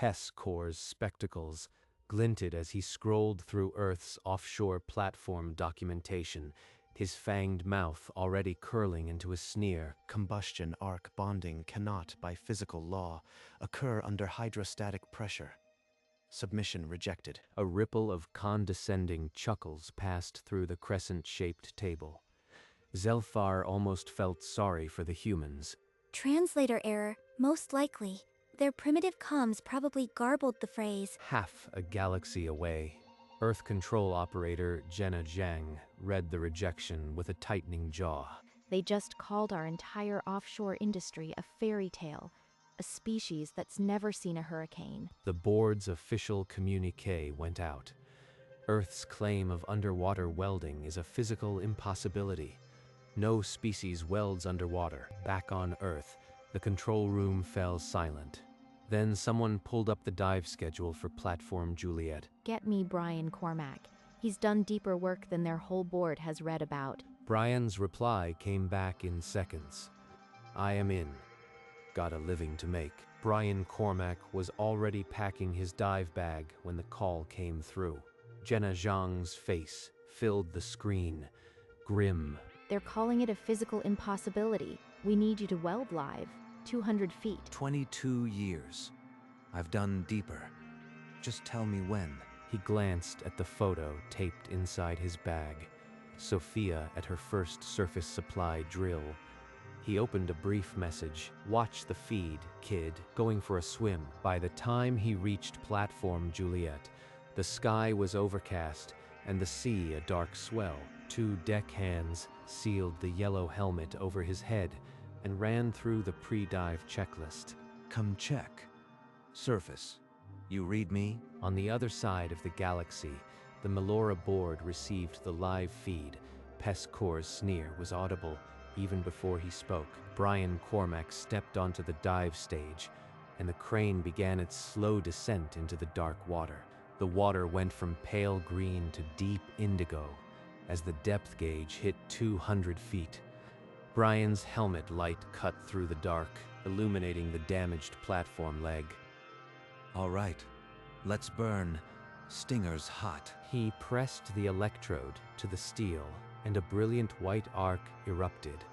Pescor's spectacles glinted as he scrolled through Earth's offshore platform documentation, his fanged mouth already curling into a sneer. Combustion arc bonding cannot, by physical law, occur under hydrostatic pressure. Submission rejected. A ripple of condescending chuckles passed through the crescent-shaped table. Zelthar almost felt sorry for the humans. Translator error, most likely. Their primitive comms probably garbled the phrase. Half a galaxy away, Earth Control Operator Jenna Zhang read the rejection with a tightening jaw. They just called our entire offshore industry a fairy tale, a species that's never seen a hurricane. The board's official communique went out. Earth's claim of underwater welding is a physical impossibility. No species welds underwater. Back on Earth, the control room fell silent. Then someone pulled up the dive schedule for Platform Juliet. Get me Brian Cormack. He's done deeper work than their whole board has read about. Brian's reply came back in seconds. I am in. Got a living to make. Brian Cormack was already packing his dive bag when the call came through. Jenna Zhang's face filled the screen, grim. They're calling it a physical impossibility. We need you to weld live, 200 feet. 22 years. I've done deeper. Just tell me when. He glanced at the photo taped inside his bag. Sophia at her first surface supply drill. He opened a brief message. Watch the feed, kid. Going for a swim. By the time he reached Platform Juliet, the sky was overcast and the sea a dark swell. 2 deckhands sealed the yellow helmet over his head and ran through the pre-dive checklist. Come check. Surface. You read me? On the other side of the galaxy, the Melora board received the live feed. Pescor's sneer was audible even before he spoke. Brian Cormack stepped onto the dive stage, and the crane began its slow descent into the dark water. The water went from pale green to deep indigo as the depth gauge hit 200 feet. Brian's helmet light cut through the dark, illuminating the damaged platform leg. All right, let's burn. Stinger's hot. He pressed the electrode to the steel, and a brilliant white arc erupted,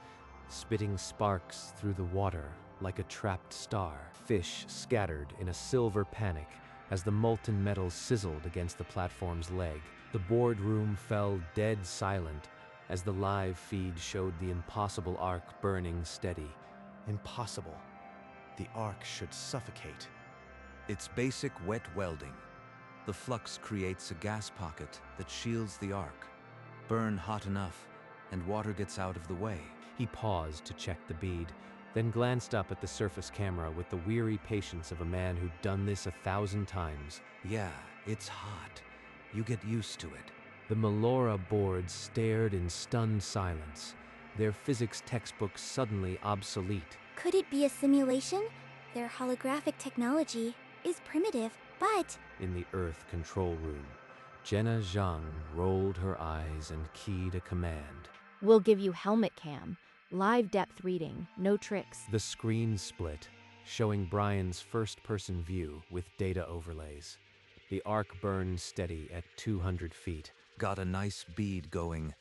spitting sparks through the water like a trapped star. Fish scattered in a silver panic as the molten metal sizzled against the platform's leg. The boardroom fell dead silent as the live feed showed the impossible arc burning steady. Impossible. The arc should suffocate. It's basic wet welding. The flux creates a gas pocket that shields the arc. Burn hot enough, and water gets out of the way. He paused to check the bead, then glanced up at the surface camera with the weary patience of a man who'd done this 1,000 times. Yeah, it's hot. You get used to it. The Melora board stared in stunned silence, their physics textbooks suddenly obsolete. Could it be a simulation? Their holographic technology is primitive, but... In the Earth control room, Jenna Zhang rolled her eyes and keyed a command. We'll give you helmet cam, live depth reading, no tricks. The screen split, showing Brian's first-person view with data overlays. The arc burned steady at 200 feet. Got a nice bead going.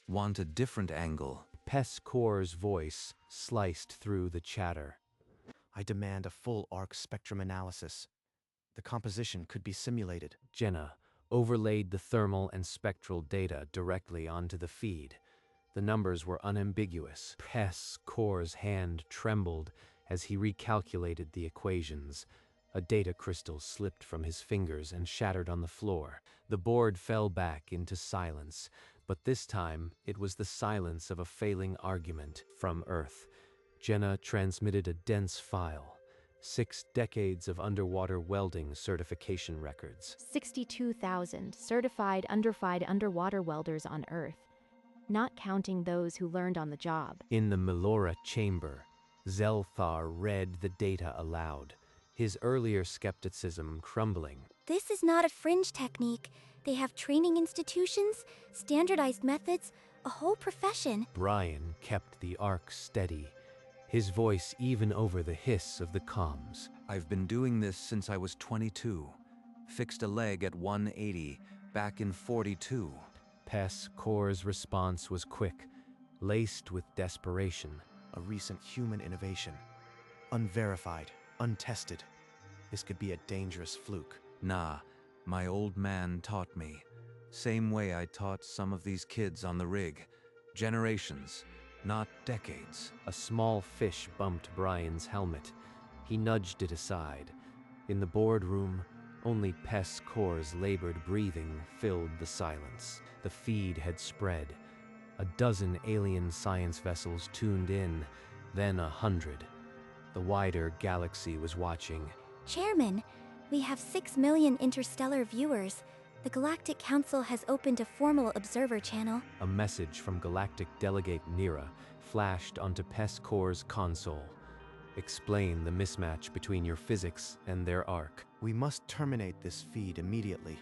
Want a different angle. Pescor's voice sliced through the chatter. I demand a full arc spectrum analysis. The composition could be simulated. Jenna overlaid the thermal and spectral data directly onto the feed. The numbers were unambiguous. Pescor's hand trembled as he recalculated the equations. A data crystal slipped from his fingers and shattered on the floor. The board fell back into silence, but this time it was the silence of a failing argument. From Earth, Jenna transmitted a dense file. 6 decades of underwater welding certification records. 62,000 certified underwater welders on Earth, not counting those who learned on the job. In the Melora chamber, Zelthar read the data aloud, his earlier skepticism crumbling. This is not a fringe technique. They have training institutions, standardized methods, a whole profession. Brian kept the arc steady, his voice even over the hiss of the comms. I've been doing this since I was 22. Fixed a leg at 180 back in 42. Peskor's response was quick, laced with desperation. A recent human innovation. Unverified, untested. This could be a dangerous fluke. Nah, my old man taught me. Same way I taught some of these kids on the rig. Generations, not decades. A small fish bumped Brian's helmet. He nudged it aside. In the boardroom, only Peskor's labored breathing filled the silence. The feed had spread. A dozen alien science vessels tuned in, then 100. The wider galaxy was watching. Chairman, we have 6 million interstellar viewers. The Galactic Council has opened a formal observer channel. A message from Galactic Delegate Nira flashed onto Peskor's console. Explain the mismatch between your physics and their arc. We must terminate this feed immediately.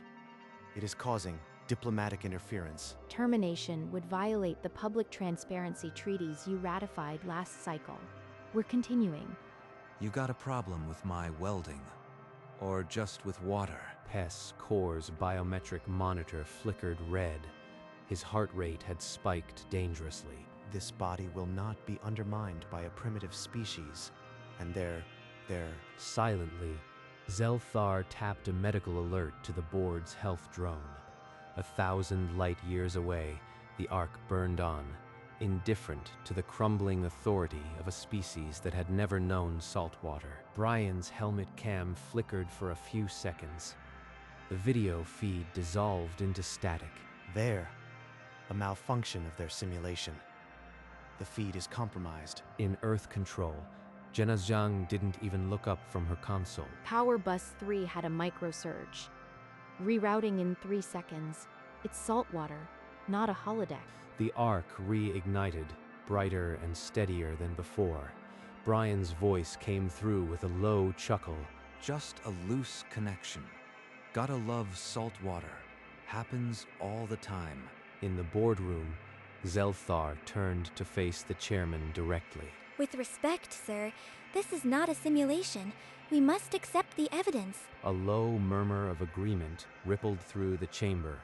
It is causing diplomatic interference. Termination would violate the public transparency treaties you ratified last cycle. We're continuing. You got a problem with my welding? Or just with water? Peskor's biometric monitor flickered red. His heart rate had spiked dangerously. This body will not be undermined by a primitive species, and their Silently, Zelthar tapped a medical alert to the board's health drone. 1,000 light years away, the arc burned on, indifferent to the crumbling authority of a species that had never known salt water. Brian's helmet cam flickered for a few seconds. The video feed dissolved into static. a malfunction of their simulation. The feed is compromised. In Earth control, Jenna Zhang didn't even look up from her console. Power Bus 3 had a microsurge. Rerouting in 3 seconds. It's saltwater, not a holodeck. The arc reignited, brighter and steadier than before. Brian's voice came through with a low chuckle. Just a loose connection. Gotta love salt water. Happens all the time. In the boardroom, Zelthar turned to face the chairman directly. With respect, sir, this is not a simulation. We must accept the evidence. A low murmur of agreement rippled through the chamber.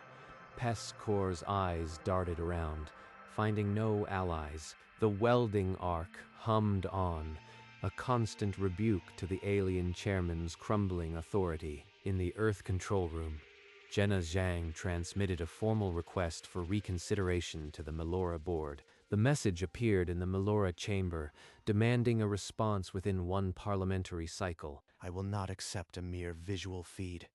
Peskor's eyes darted around, finding no allies. The welding arc hummed on, a constant rebuke to the alien chairman's crumbling authority. In the Earth control room, Jenna Zhang transmitted a formal request for reconsideration to the Melora board. The message appeared in the Melora chamber, demanding a response within 1 parliamentary cycle. I will not accept a mere visual feed.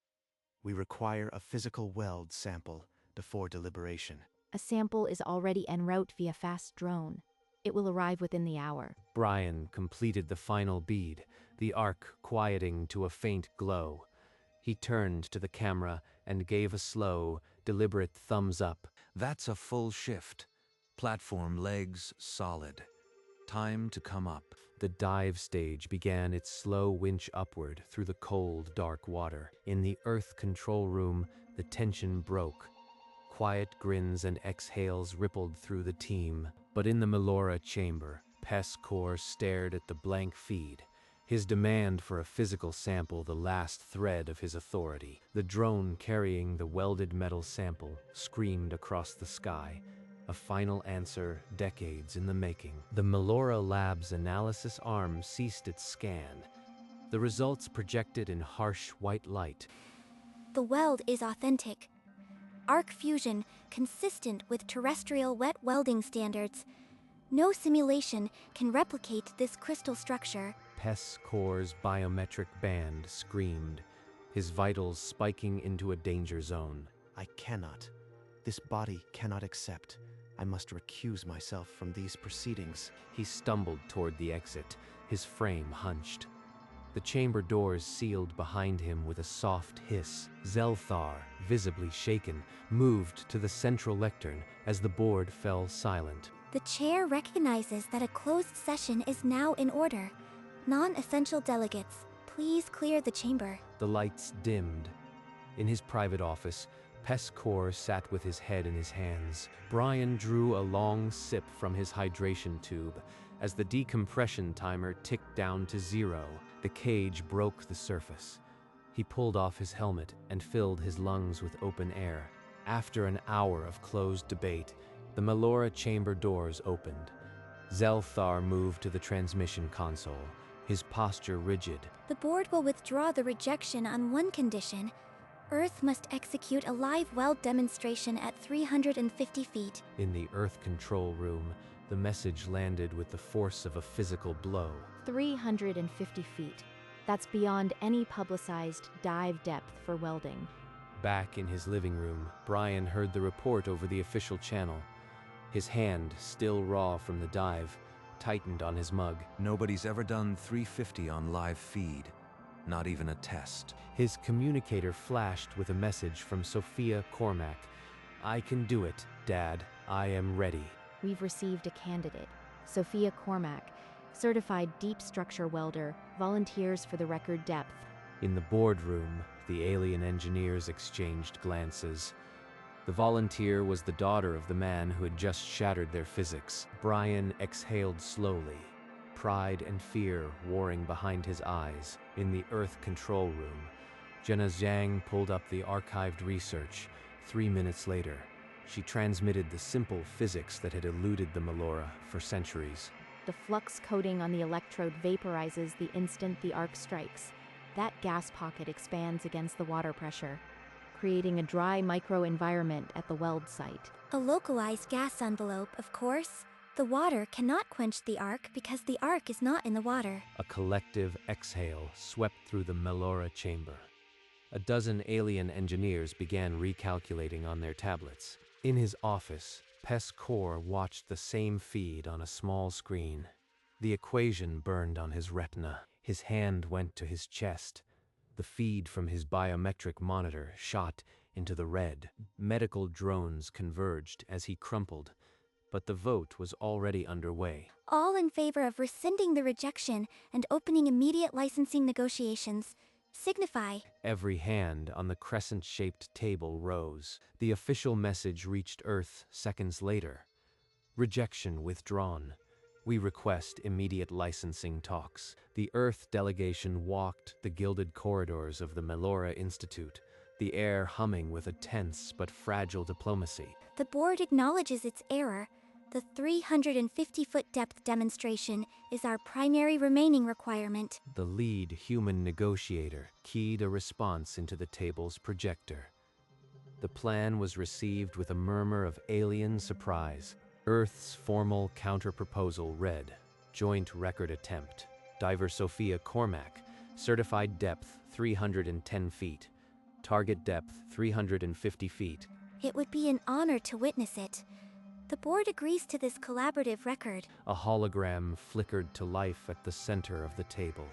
We require a physical weld sample before deliberation. A sample is already en route via fast drone. It will arrive within the hour. Brian completed the final bead, the arc quieting to a faint glow. He turned to the camera and gave a slow, deliberate thumbs up. That's a full shift. Platform legs solid. Time to come up. The dive stage began its slow winch upward through the cold, dark water. In the Earth control room, the tension broke. Quiet grins and exhales rippled through the team. But in the Melora chamber, Peskor stared at the blank feed. His demand for a physical sample, the last thread of his authority. The drone carrying the welded metal sample screamed across the sky. A final answer decades in the making. The Melora Lab's analysis arm ceased its scan. The results projected in harsh white light. The weld is authentic. Arc fusion, consistent with terrestrial wet welding standards. No simulation can replicate this crystal structure. Peskor's biometric band screamed, his vitals spiking into a danger zone. I cannot. This body cannot accept. I must recuse myself from these proceedings. He stumbled toward the exit, his frame hunched. The chamber doors sealed behind him with a soft hiss. Zelthar, visibly shaken, moved to the central lectern as the board fell silent. The chair recognizes that a closed session is now in order. Non-essential delegates, please clear the chamber. The lights dimmed. In his private office, Peskor sat with his head in his hands. Brian drew a long sip from his hydration tube as the decompression timer ticked down to 0. The cage broke the surface. He pulled off his helmet and filled his lungs with open air. After an hour of closed debate, the Melora chamber doors opened. Zelthar moved to the transmission console, his posture rigid. The board will withdraw the rejection on one condition. Earth must execute a live weld demonstration at 350 feet. In the Earth control room, the message landed with the force of a physical blow. 350 feet. That's beyond any publicized dive depth for welding. Back in his living room, Brian heard the report over the official channel. His hand, still raw from the dive, tightened on his mug. Nobody's ever done 350 on live feed. Not even a test. His communicator flashed with a message from Sophia Cormack. "I can do it, Dad. I am ready." We've received a candidate, Sophia Cormack, certified deep structure welder, volunteers for the record depth. In the boardroom, the alien engineers exchanged glances. The volunteer was the daughter of the man who had just shattered their physics. Brian exhaled slowly, pride and fear warring behind his eyes. In the Earth control room, Jenna Zhang pulled up the archived research. 3 minutes later, she transmitted the simple physics that had eluded the Melora for centuries. The flux coating on the electrode vaporizes the instant the arc strikes. That gas pocket expands against the water pressure, creating a dry microenvironment at the weld site. A localized gas envelope, of course. The water cannot quench the arc because the arc is not in the water. A collective exhale swept through the Melora chamber. A dozen alien engineers began recalculating on their tablets. In his office, Pescor watched the same feed on a small screen. The equation burned on his retina. His hand went to his chest. The feed from his biometric monitor shot into the red. Medical drones converged as he crumpled, but the vote was already underway. All in favor of rescinding the rejection and opening immediate licensing negotiations. Signify. Every hand on the crescent-shaped table rose. The official message reached Earth seconds later. Rejection withdrawn. We request immediate licensing talks. The Earth delegation walked the gilded corridors of the Melora Institute, the air humming with a tense but fragile diplomacy. The board acknowledges its error. The 350-foot depth demonstration is our primary remaining requirement. The lead human negotiator keyed a response into the table's projector. The plan was received with a murmur of alien surprise. Earth's formal counter-proposal read, Joint record attempt. Diver Sophia Cormack, certified depth 310 feet. Target depth 350 feet. It would be an honor to witness it. The board agrees to this collaborative record. A hologram flickered to life at the center of the table.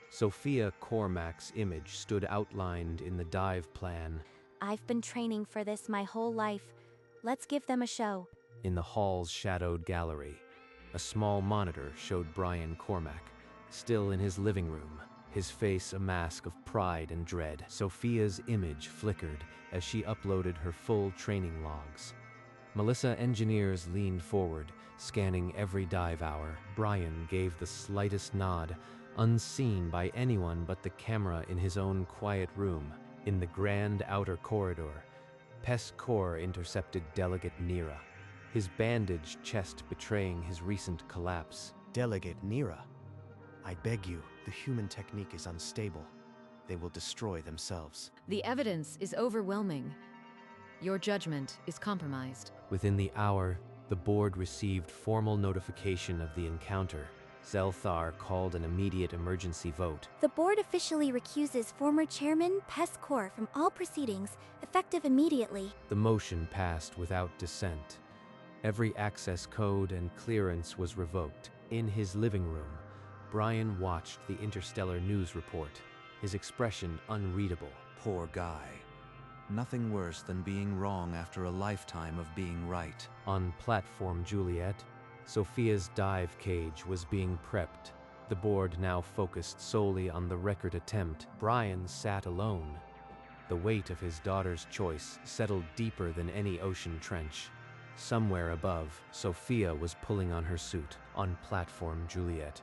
Sophia Cormack's image stood outlined in the dive plan. I've been training for this my whole life. Let's give them a show. In the hall's shadowed gallery, a small monitor showed Brian Cormack, still in his living room, his face a mask of pride and dread. Sophia's image flickered as she uploaded her full training logs. Melissa engineers leaned forward, scanning every dive hour. Brian gave the slightest nod, unseen by anyone but the camera in his own quiet room. In the grand outer corridor, Pescor intercepted Delegate Nira, his bandaged chest betraying his recent collapse. Delegate Nira, I beg you, the human technique is unstable. They will destroy themselves. The evidence is overwhelming. Your judgment is compromised. Within the hour, the board received formal notification of the encounter. Zelthar called an immediate emergency vote. The board officially recuses former chairman Pescor from all proceedings, effective immediately. The motion passed without dissent. Every access code and clearance was revoked. In his living room, Brian watched the interstellar news report, his expression unreadable. Poor guy. Nothing worse than being wrong after a lifetime of being right. On platform Juliet, Sophia's dive cage was being prepped. The board now focused solely on the record attempt. Brian sat alone. The weight of his daughter's choice settled deeper than any ocean trench. Somewhere above, Sophia was pulling on her suit. On platform Juliet,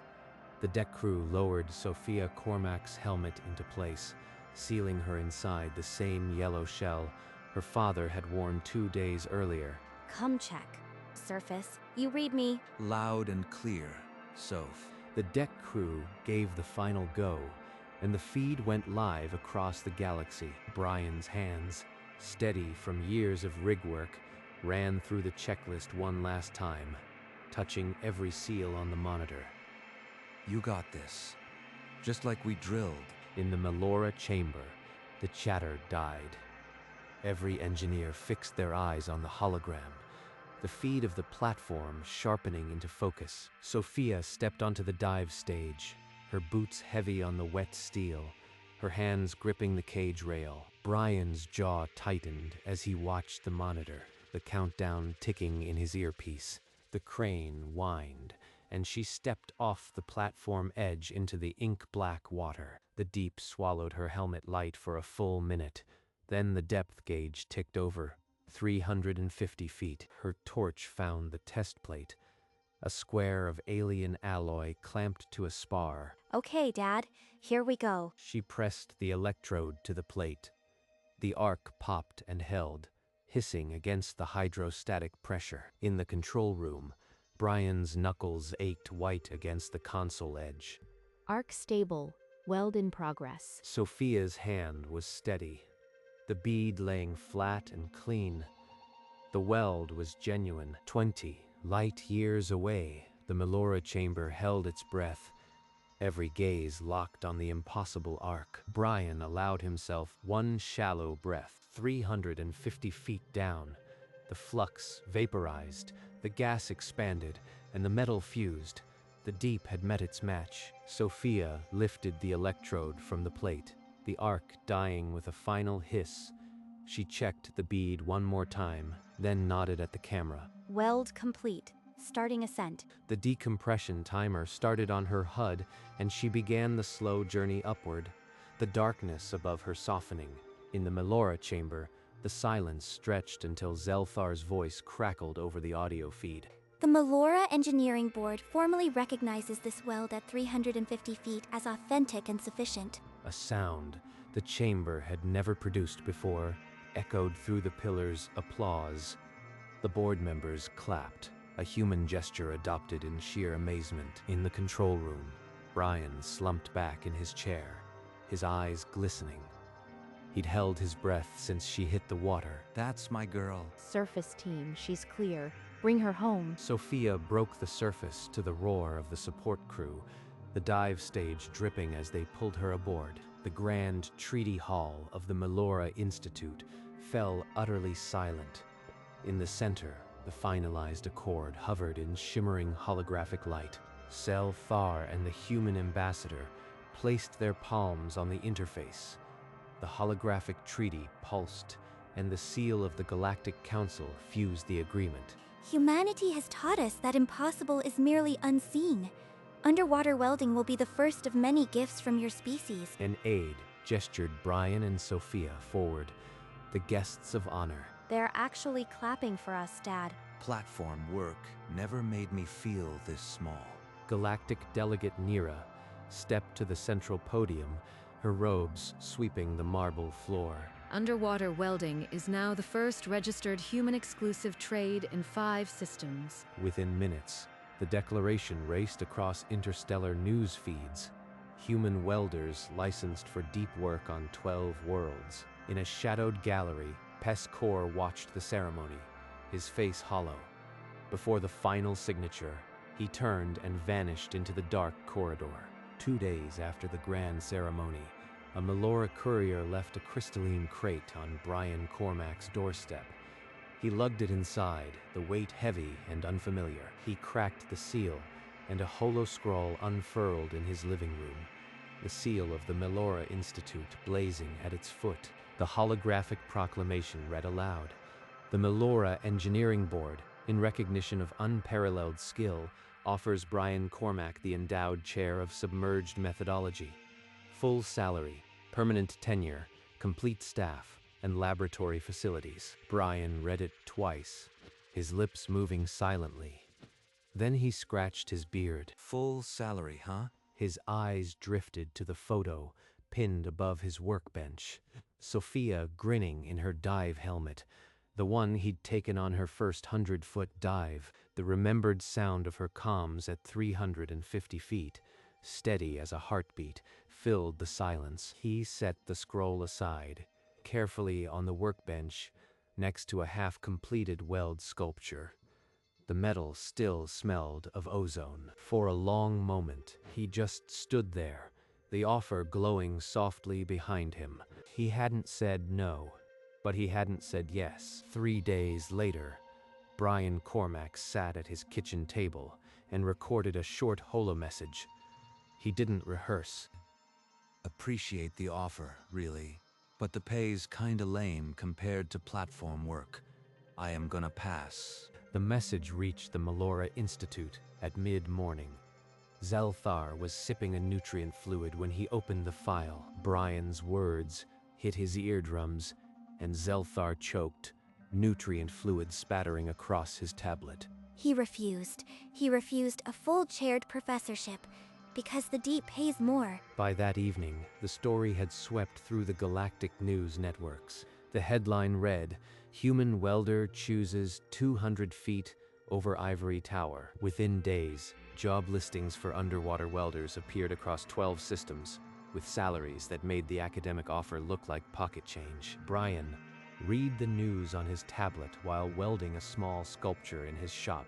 The deck crew lowered Sophia Cormac's helmet into place, sealing her inside the same yellow shell her father had worn 2 days earlier. Come check. Surface, you read me. Loud and clear, Soph. The deck crew gave the final go, and the feed went live across the galaxy. Brian's hands, steady from years of rig work, ran through the checklist one last time, touching every seal on the monitor. You got this. Just like we drilled. In the Melora chamber, the chatter died. Every engineer fixed their eyes on the hologram, the feed of the platform sharpening into focus. Sophia stepped onto the dive stage, her boots heavy on the wet steel, her hands gripping the cage rail. Brian's jaw tightened as he watched the monitor, the countdown ticking in his earpiece. The crane whined, and she stepped off the platform edge into the ink-black water. The deep swallowed her helmet light for a full minute. Then the depth gauge ticked over, 350 feet. Her torch found the test plate, a square of alien alloy clamped to a spar. Okay, Dad, here we go. She pressed the electrode to the plate. The arc popped and held, hissing against the hydrostatic pressure. In the control room, Brian's knuckles ached white against the console edge. Arc stable. Weld in progress. Sophia's hand was steady, the bead laying flat and clean. The weld was genuine. 20 light years away, the Melora chamber held its breath, every gaze locked on the impossible arc. Brian allowed himself one shallow breath. 350 feet down, the flux vaporized, the gas expanded, and the metal fused. The deep had met its match. Sophia lifted the electrode from the plate, the arc dying with a final hiss. She checked the bead one more time, then nodded at the camera. Weld complete. Starting ascent. The decompression timer started on her HUD, and she began the slow journey upward, the darkness above her softening. In the Melora chamber, the silence stretched until Zelthar's voice crackled over the audio feed. The Melora Engineering Board formally recognizes this weld at 350 feet as authentic and sufficient. A sound the chamber had never produced before echoed through the pillars' applause. The board members clapped, a human gesture adopted in sheer amazement. In the control room, Brian slumped back in his chair, his eyes glistening. He'd held his breath since she hit the water. That's my girl. Surface team, she's clear. Bring her home. Sophia broke the surface to the roar of the support crew, the dive stage dripping as they pulled her aboard. The grand treaty hall of the Melora Institute fell utterly silent. In the center, the finalized accord hovered in shimmering holographic light. Zelthar and the human ambassador placed their palms on the interface. The holographic treaty pulsed, and the seal of the Galactic Council fused the agreement. Humanity has taught us that impossible is merely unseen. Underwater welding will be the first of many gifts from your species. An aide gestured Brian and Sophia forward, the guests of honor. They're actually clapping for us, Dad. Platform work never made me feel this small. Galactic Delegate Nira stepped to the central podium, her robes sweeping the marble floor. Underwater welding is now the first registered human-exclusive trade in 5 systems. Within minutes, the declaration raced across interstellar news feeds. Human welders licensed for deep work on 12 worlds. In a shadowed gallery, Pescor watched the ceremony, his face hollow. Before the final signature, he turned and vanished into the dark corridor. 2 days after the grand ceremony, a Melora courier left a crystalline crate on Brian Cormac's doorstep. He lugged it inside, the weight heavy and unfamiliar. He cracked the seal, and a holoscroll unfurled in his living room, the seal of the Melora Institute blazing at its foot. The holographic proclamation read aloud. The Melora Engineering Board, in recognition of unparalleled skill, offers Brian Cormac the endowed chair of submerged methodology. Full salary, permanent tenure, complete staff, and laboratory facilities. Brian read it twice, his lips moving silently. Then he scratched his beard. Full salary, huh? His eyes drifted to the photo pinned above his workbench. Sophia grinning in her dive helmet, the one he'd taken on her first 100-foot dive, the remembered sound of her comms at 350 feet, steady as a heartbeat, filled the silence. He set the scroll aside, carefully on the workbench, next to a half-completed Welds sculpture. The metal still smelled of ozone. For a long moment, he just stood there, the offer glowing softly behind him. He hadn't said no, but he hadn't said yes. 3 days later, Brian Cormack sat at his kitchen table and recorded a short holo-message. He didn't rehearse. Appreciate the offer, really, but the pay's kinda lame compared to platform work. I am gonna pass. The message reached the Melora Institute at mid-morning. Zelthar was sipping a nutrient fluid when he opened the file. Brian's words hit his eardrums, and Zelthar choked, nutrient fluid spattering across his tablet. He refused. He refused a full-chaired professorship because the deep pays more. By that evening, the story had swept through the galactic news networks. The headline read, "Human welder chooses 200 feet over Ivory Tower." Within days, job listings for underwater welders appeared across 12 systems, with salaries that made the academic offer look like pocket change. Brian read the news on his tablet while welding a small sculpture in his shop.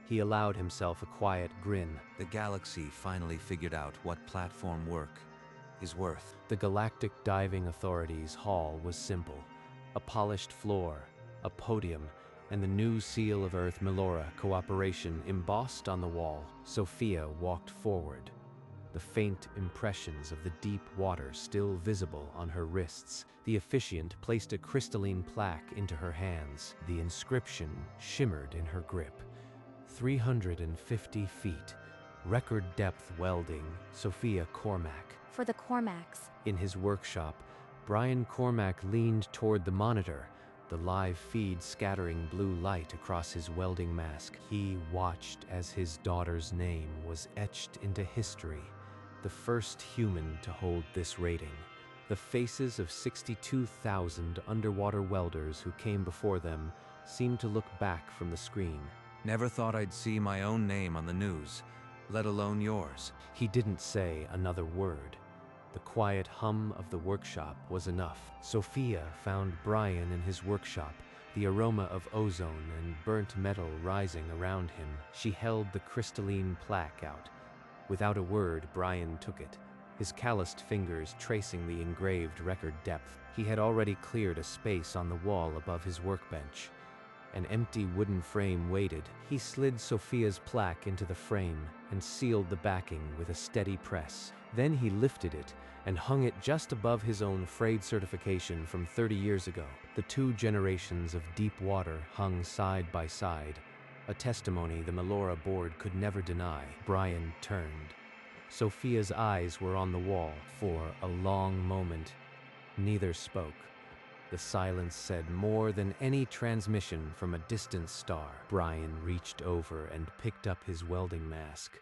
He allowed himself a quiet grin. The galaxy finally figured out what platform work is worth. The Galactic Diving Authority's hall was simple. A polished floor, a podium, and the new seal of Earth Melora cooperation embossed on the wall. Sophia walked forward, the faint impressions of the deep water still visible on her wrists. The officiant placed a crystalline plaque into her hands. The inscription shimmered in her grip. 350 feet, record depth welding, Sophia Cormack. For the Cormacks. In his workshop, Brian Cormack leaned toward the monitor, the live feed scattering blue light across his welding mask. He watched as his daughter's name was etched into history, the first human to hold this rating. The faces of 62,000 underwater welders who came before them seemed to look back from the screen. Never thought I'd see my own name on the news, let alone yours. He didn't say another word. The quiet hum of the workshop was enough. Sophia found Brian in his workshop, the aroma of ozone and burnt metal rising around him. She held the crystalline plaque out. Without a word, Brian took it, his calloused fingers tracing the engraved record depth. He had already cleared a space on the wall above his workbench. An empty wooden frame waited. He slid Sophia's plaque into the frame and sealed the backing with a steady press. Then he lifted it and hung it just above his own frayed certification from 30 years ago. The 2 generations of deep water hung side by side, a testimony the Melora board could never deny. Brian turned. Sophia's eyes were on the wall. For a long moment, neither spoke. The silence said more than any transmission from a distant star. Brian reached over and picked up his welding mask.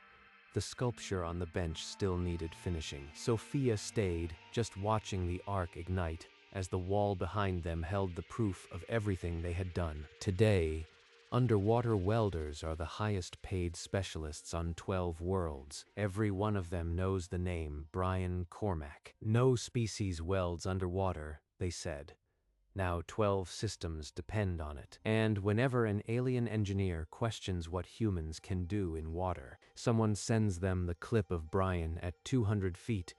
The sculpture on the bench still needed finishing. Sophia stayed, just watching the arc ignite, as the wall behind them held the proof of everything they had done. Today, underwater welders are the highest-paid specialists on 12 worlds. Every one of them knows the name Brian Cormack. No species welds underwater, they said. Now 12 systems depend on it. And whenever an alien engineer questions what humans can do in water, someone sends them the clip of Brian at 200 feet,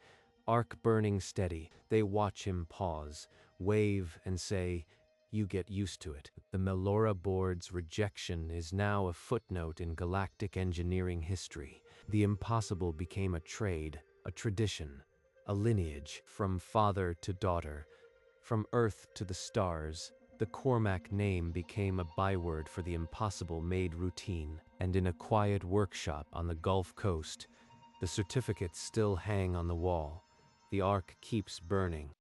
arc burning steady. They watch him pause, wave, and say, "You get used to it." The Melora board's rejection is now a footnote in galactic engineering history. The impossible became a trade, a tradition, a lineage from father to daughter. From Earth to the stars, the Cormack name became a byword for the impossible made routine. And in a quiet workshop on the Gulf Coast, the certificates still hang on the wall. The arc keeps burning.